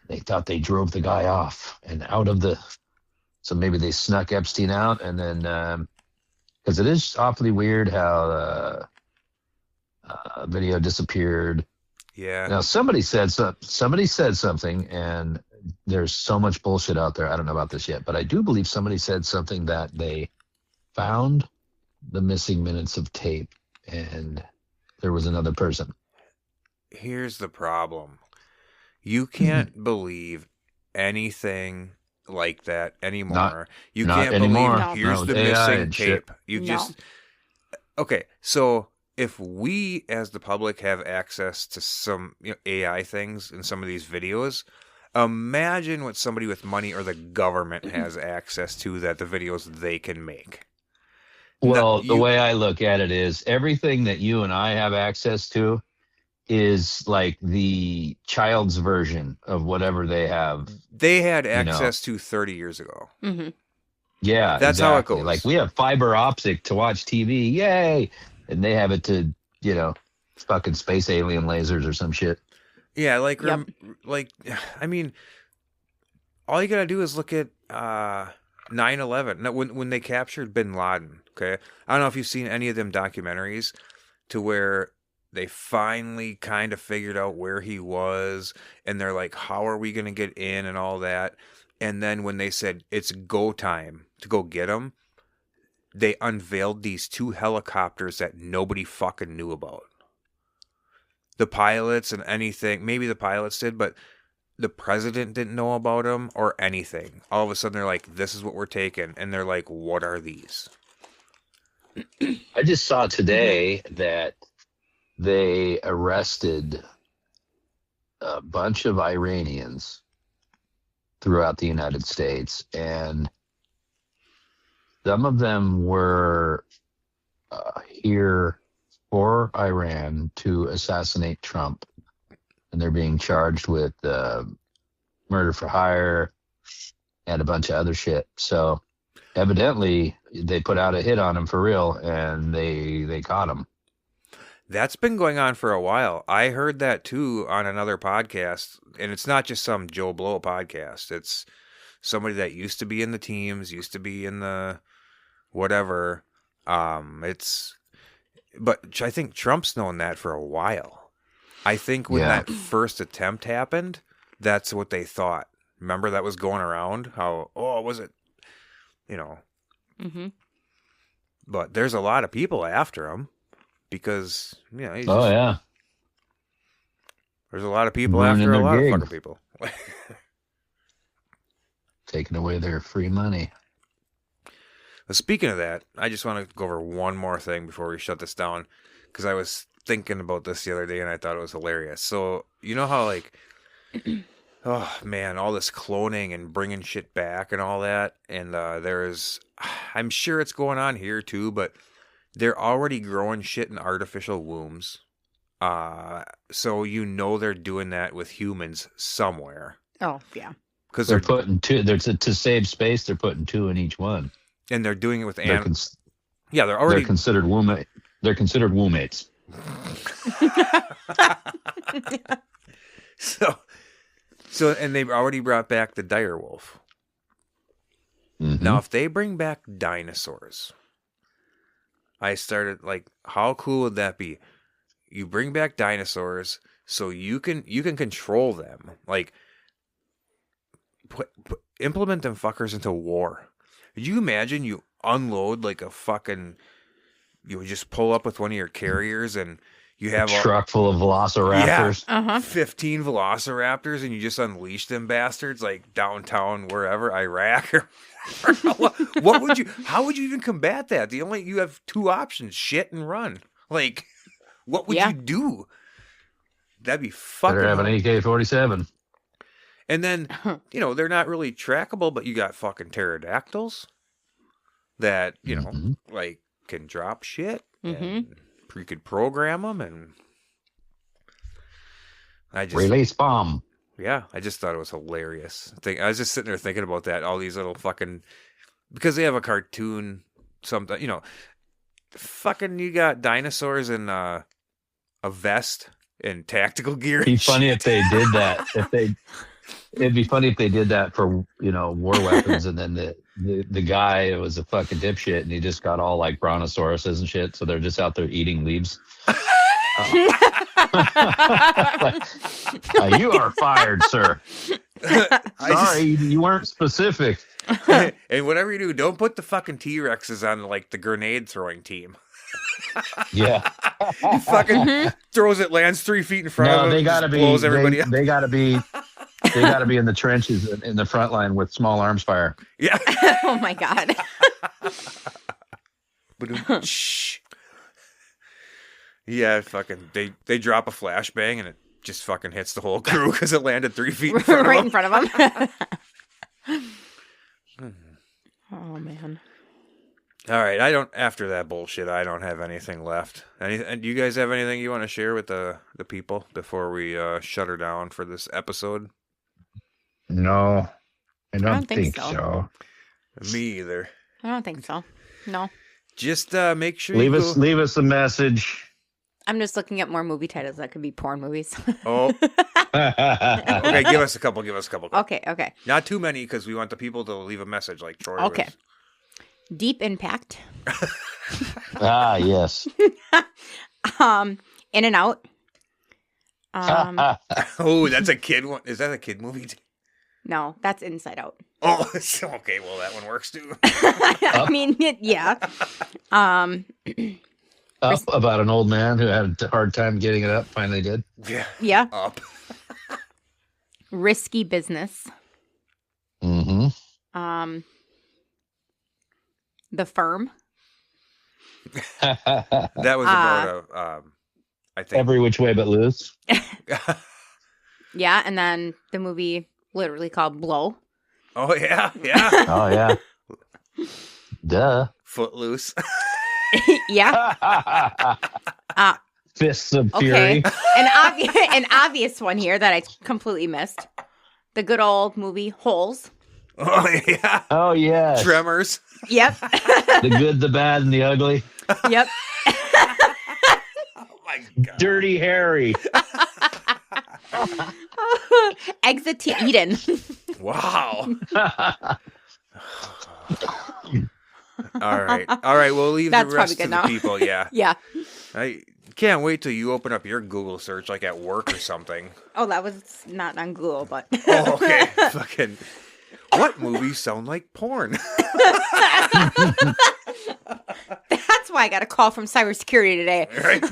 They thought they drove the guy off and out of so maybe they snuck Epstein out, and then because it is awfully weird how video disappeared. Yeah. Now somebody said something, and there's so much bullshit out there. I don't know about this yet, but I do believe somebody said something that they found the missing minutes of tape, and there was another person. Here's the problem. You can't believe anything like that anymore. You can't believe here's the missing tape. Okay, so if we as the public have access to some AI things in some of these videos, imagine what somebody with money or the government has access to that the videos they can make. Well, the way I look at it is everything that you and I have access to is like the child's version of whatever they have. They had access to 30 years ago. Mm-hmm. Yeah, that's how it goes. Like we have fiber optic to watch TV, yay, and they have it to fucking space alien lasers or some shit. Yeah, I mean, all you gotta do is look at 9/11 when they captured Bin Laden. Okay, I don't know if you've seen any of them documentaries to where they finally kind of figured out where he was, and they're like, how are we going to get in and all that? And then when they said it's go time to go get him, they unveiled these 2 helicopters that nobody fucking knew about. The pilots and anything, maybe the pilots did, but the president didn't know about them or anything. All of a sudden they're like, this is what we're taking. And they're like, what are these? I just saw today that they arrested a bunch of Iranians throughout the United States, and some of them were here for Iran to assassinate Trump, and they're being charged with murder for hire and a bunch of other shit. So evidently they put out a hit on him for real, and they caught him. That's been going on for a while. I heard that too on another podcast, and it's not just some Joe Blow podcast. It's somebody that used to be in the teams, used to be in the whatever. But I think Trump's known that for a while. I think when that first attempt happened, that's what they thought. Remember that was going around? How, was it? Mm-hmm. But there's a lot of people after him. Because, there's a lot of people after a lot of fucking people. Taking away their free money. But speaking of that, I just want to go over one more thing before we shut this down. Because I was thinking about this the other day and I thought it was hilarious. So, you know how, like, oh, man, all this cloning and bringing shit back and all that. And I'm sure it's going on here too, but they're already growing shit in artificial wombs. So they're doing that with humans somewhere. Oh, yeah. Because they're putting two, to save space, they're putting two in each one. And they're doing it with animals. They're considered womb. They're considered wombmates. So, and they've already brought back the direwolf. Mm-hmm. Now, if they bring back dinosaurs, I started how cool would that be? You bring back dinosaurs so you can control them. Implement them fuckers into war. Could you imagine you unload you just pull up with one of your carriers and you have a truck full of velociraptors. Yeah, 15 velociraptors, and you just unleash them bastards downtown wherever, Iraq or what would you? How would you even combat that? You have two options: shit and run. What would you do? That'd be fucking. Better have an AK-47. And then they're not really trackable, but you got fucking pterodactyls that can drop shit. Mm-hmm. And you could program them, and release bomb. Yeah, I just thought it was hilarious. I was just sitting there thinking about that. All these little fucking, because they have a cartoon, something, fucking, you got dinosaurs in a vest and tactical gear. It'd be funny if they did that. It'd be funny if they did that for war weapons, and then the guy was a fucking dipshit, and he just got all brontosauruses and shit. So they're just out there eating leaves. You are fired, sir. Sorry, you weren't specific. And whatever you do, don't put the fucking T-Rexes on the grenade throwing team. Yeah. He fucking throws it, lands 3 feet in front of him. They gotta blows everybody up. They gotta be in the trenches in the front line with small arms fire. Yeah. Oh my god. Shh. Yeah, fucking they drop a flashbang and it just fucking hits the whole crew because it landed 3 feet in front right of in front of them. Oh man. All right, after that bullshit, I don't have anything left. Do you guys have anything you want to share with the people before we shut her down for this episode? No, I don't think so. Me either. I don't think so. No. Just make sure leave us a message. I'm just looking at more movie titles that could be porn movies. Oh. Okay, give us a couple. Okay. Not too many, because we want the people to leave a message like Troy Okay. was. Deep Impact. Yes. In and Out. Oh, that's a kid one. Is that a kid movie? No, that's Inside Out. Oh, okay. Well, that one works too. I mean, yeah. Up, about an old man who had a hard time getting it up. Finally did. Yeah. Up. Risky Business. Mm-hmm. The Firm. That was about I think. Every Which Way But Loose. Yeah, and then the movie literally called Blow. Oh, yeah, yeah. Oh, yeah. Duh. Footloose. Yeah. Fists of Okay. Fury. An obvious one here that I completely missed. The good old movie Holes. Oh, yeah. Oh, yeah. Tremors. Yep. The Good, the Bad, and the Ugly. Yep. Oh, my God. Dirty Harry. Exit to Eden. Wow. All right. We'll leave That's the rest probably to good the now. people. Yeah. Yeah. I can't wait till you open up your Google search, like at work or something. Oh, that was not on Google, but. Oh, okay. Fucking. What movies sound like porn? That's why I got a call from cybersecurity today. Right.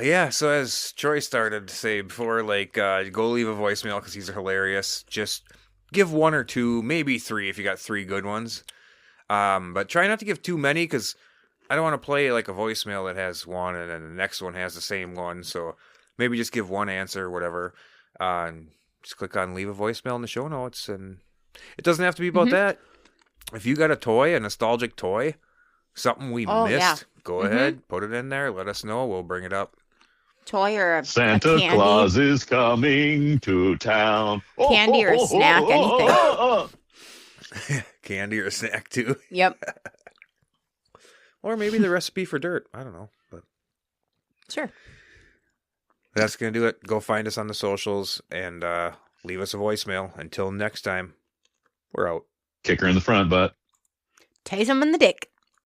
Yeah. So as Troy started to say before, like, go leave a voicemail because these are hilarious. Just give one or two, maybe three if you got three good ones. But try not to give too many because I don't want to play like a voicemail that has one and then the next one has the same one. So maybe just give one answer or whatever. And just click on leave a voicemail in the show notes. And it doesn't have to be about that. If you got a toy, a nostalgic toy, something we missed, go ahead, put it in there. Let us know. We'll bring it up. Toy or Santa a candy. Claus is coming to town. Candy or snack, anything. Candy or a snack too. Yep. Or maybe the recipe for dirt. I don't know. But Sure. that's going to do it. Go find us on the socials and leave us a voicemail. Until next time, we're out. Kick her in the front butt. Tase him in the dick.